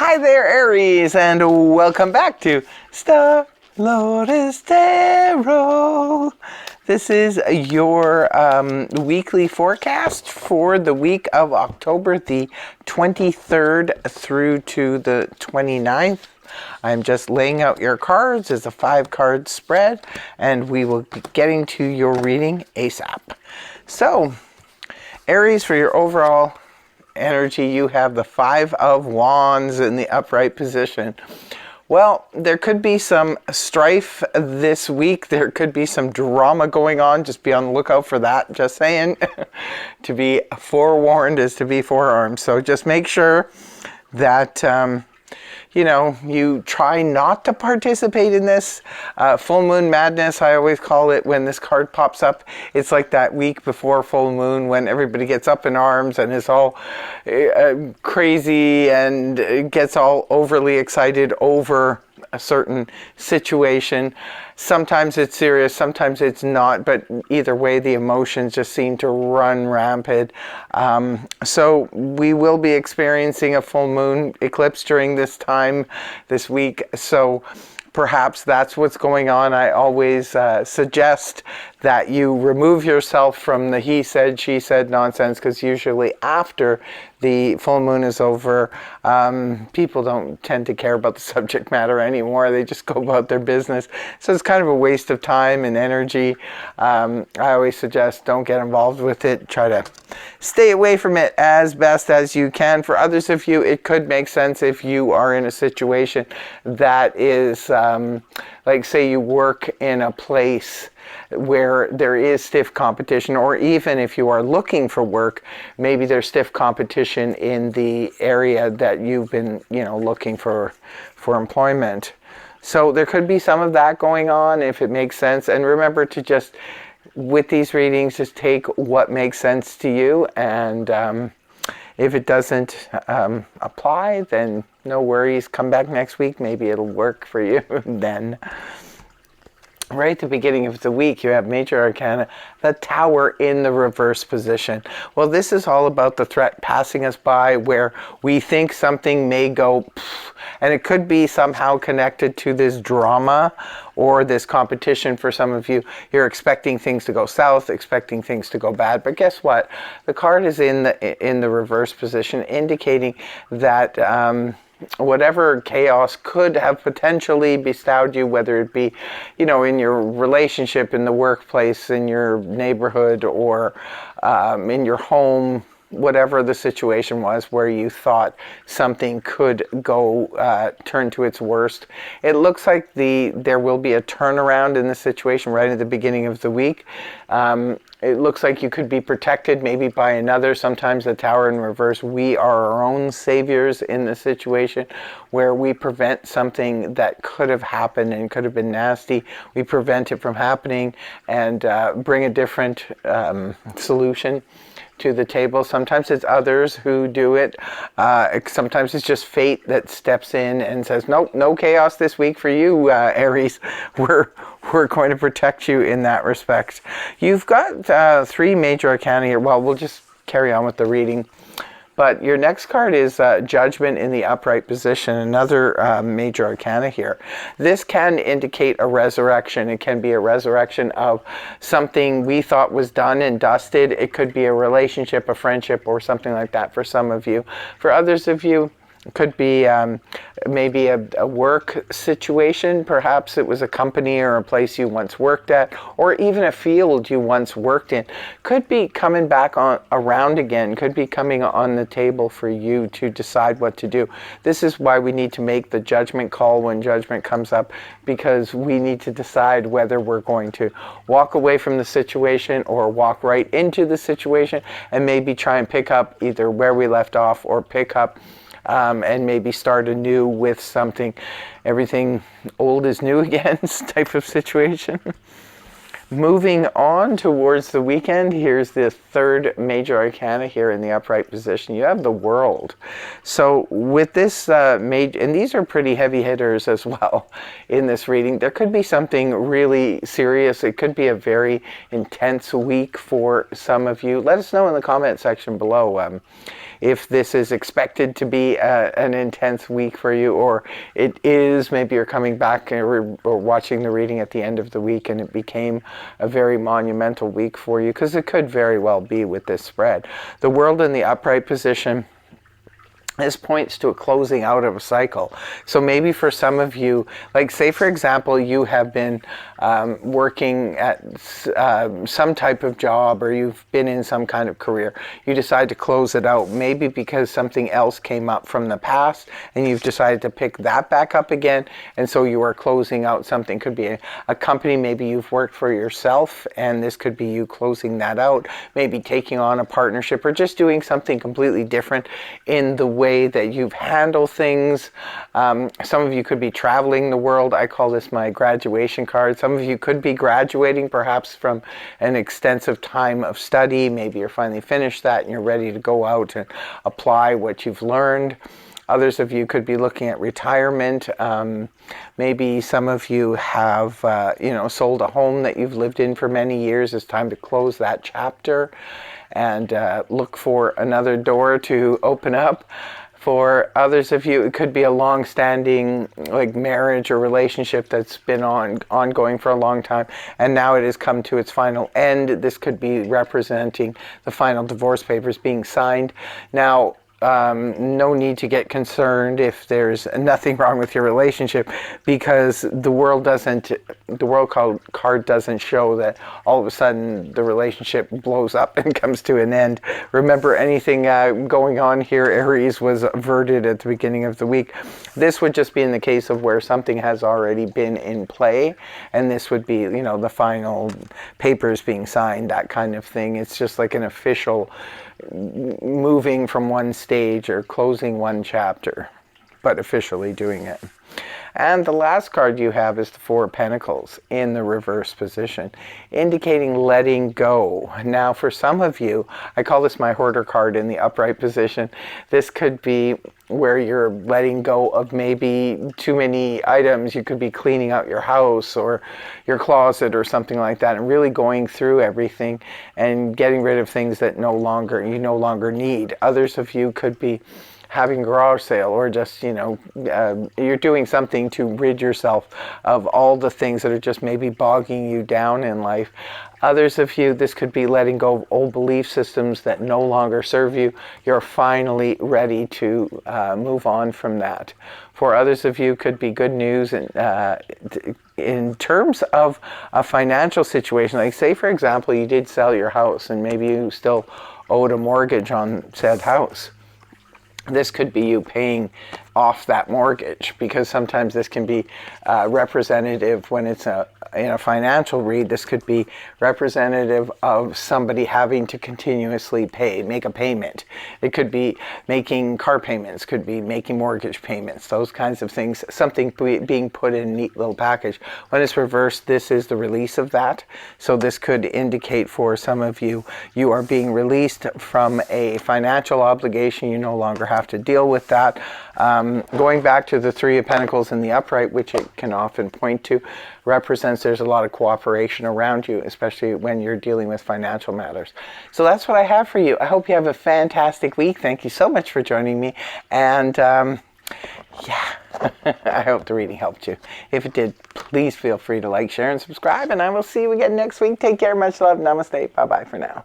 Hi there, Aries, and welcome back to Star Lotus Tarot. This is your weekly forecast for the week of October the 23rd through to the 29th. I'm just laying out your cards as a 5-card spread, and we will be getting to your reading ASAP. So, Aries, for your overall energy, you have the 5 of Wands in the upright position. Well, there could be some strife this week. There could be some drama going on. Just be on the lookout for that. Just saying. To be forewarned is to be forearmed. So just make sure that you try not to participate in this. Full moon madness, I always call it, when this card pops up. It's like that week before full moon when everybody gets up in arms and is all crazy and gets all overly excited over a certain situation. Sometimes it's serious, sometimes it's not, but either way the emotions just seem to run rampant. So we will be experiencing a full moon eclipse during this time this week, so perhaps that's what's going on. I always suggest that you remove yourself from the he said, she said nonsense, because usually after the full moon is over, people don't tend to care about the subject matter anymore. They just go about their business. So it's kind of a waste of time and energy. I always suggest don't get involved with it. Try to stay away from it as best as you can. For others of you, it could make sense if you are in a situation that is, like say you work in a place where there is stiff competition, or even if you are looking for work, maybe there's stiff competition in the area that you've been, looking for employment. So there could be some of that going on if it makes sense. And remember to just, with these readings, just take what makes sense to you. And if it doesn't apply, then no worries. Come back next week. Maybe it'll work for you then. Right at the beginning of the week, you have Major Arcana, the Tower in the reverse position. Well, this is all about the threat passing us by, where we think something may go, and it could be somehow connected to this drama or this competition. For some of you, you're expecting things to go south, expecting things to go bad. But guess what? The card is in the reverse position, indicating that whatever chaos could have potentially bestowed you, whether it be, in your relationship, in the workplace, in your neighborhood, or in your home, whatever the situation was where you thought something could go turn to its worst. It looks like there will be a turnaround in the situation right at the beginning of the week. It looks like you could be protected maybe by another. Sometimes the Tower in reverse, we are our own saviors in the situation where we prevent something that could have happened and could have been nasty. We prevent it from happening and bring a different solution to the table. Sometimes it's others who do it. Sometimes it's just fate that steps in and says, nope, no chaos this week for you, Aries. We're going to protect you in that respect. You've got 3 Major Arcana here. Well, we'll just carry on with the reading. But your next card is Judgment in the upright position, another Major Arcana here. This can indicate a resurrection. It can be a resurrection of something we thought was done and dusted. It could be a relationship, a friendship, or something like that for some of you. For others of you, it could be maybe a work situation. Perhaps it was a company or a place you once worked at, or even a field you once worked in. Could be coming back around again. Could be coming on the table for you to decide what to do. This is why we need to make the judgment call when judgment comes up, because we need to decide whether we're going to walk away from the situation or walk right into the situation, and maybe try and pick up either where we left off, or pick up and maybe start anew with something. Everything old is new again type of situation. Moving on towards the weekend, here's the 3rd Major Arcana here in the upright position. You have the World. So with this major, and these are pretty heavy hitters as well in this reading, there could be something really serious. It could be a very intense week for some of you. Let us know in the comment section below. if this is expected to be an intense week for you, or it is, maybe you're coming back or watching the reading at the end of the week and it became a very monumental week for you, because it could very well be with this spread. The World in the upright position, this points to a closing out of a cycle. So maybe for some of you, like say for example, you have been working at some type of job, or you've been in some kind of career. You decide to close it out, maybe because something else came up from the past and you've decided to pick that back up again. And so you are closing out something. Could be a company, maybe you've worked for yourself, and this could be you closing that out, maybe taking on a partnership, or just doing something completely different in the way that you've handled things. Some of you could be traveling the world. I call this my graduation card. Some of you could be graduating perhaps from an extensive time of study. Maybe you're finally finished that and you're ready to go out and apply what you've learned. Others of you could be looking at retirement. Maybe some of you have sold a home that you've lived in for many years. It's time to close that chapter and look for another door to open up. For others of you, it could be a long-standing like marriage or relationship that's been ongoing for a long time, and now it has come to its final end. This could be representing the final divorce papers being signed. Now, no need to get concerned if there's nothing wrong with your relationship, because the world card doesn't show that all of a sudden the relationship blows up and comes to an end. Remember, anything going on here, Aries, was averted at the beginning of the week. This would just be in the case of where something has already been in play, and this would be, the final papers being signed, that kind of thing. It's just like an official moving from one stage or closing one chapter, but officially doing it. And the last card you have is the Four of Pentacles in the reverse position, indicating letting go. Now, for some of you, I call this my hoarder card in the upright position. This could be where you're letting go of maybe too many items. You could be cleaning out your house or your closet or something like that, and really going through everything and getting rid of things that you no longer need. Others of you could be having a garage sale, or just, you're doing something to rid yourself of all the things that are just maybe bogging you down in life. Others of you, this could be letting go of old belief systems that no longer serve you. You're finally ready to move on from that. For others of you, could be good news in terms of a financial situation. Like say, for example, you did sell your house and maybe you still owed a mortgage on said house. This could be you paying off that mortgage, because sometimes this can be representative when it's in a financial read. This could be representative of somebody having to continuously make a payment. It could be making car payments, could be making mortgage payments, those kinds of things, something being put in a neat little package. When it's reversed, this is the release of that. So this could indicate for some of you, you are being released from a financial obligation. You no longer have to deal with that. Going back to the Three of Pentacles in the upright, which it can often point to, represents there's a lot of cooperation around you, especially when you're dealing with financial matters. So that's what I have for you. I hope you have a fantastic week. Thank you so much for joining me. And yeah, I hope the reading helped you. If it did, please feel free to like, share, and subscribe. And I will see you again next week. Take care. Much love. Namaste. Bye-bye for now.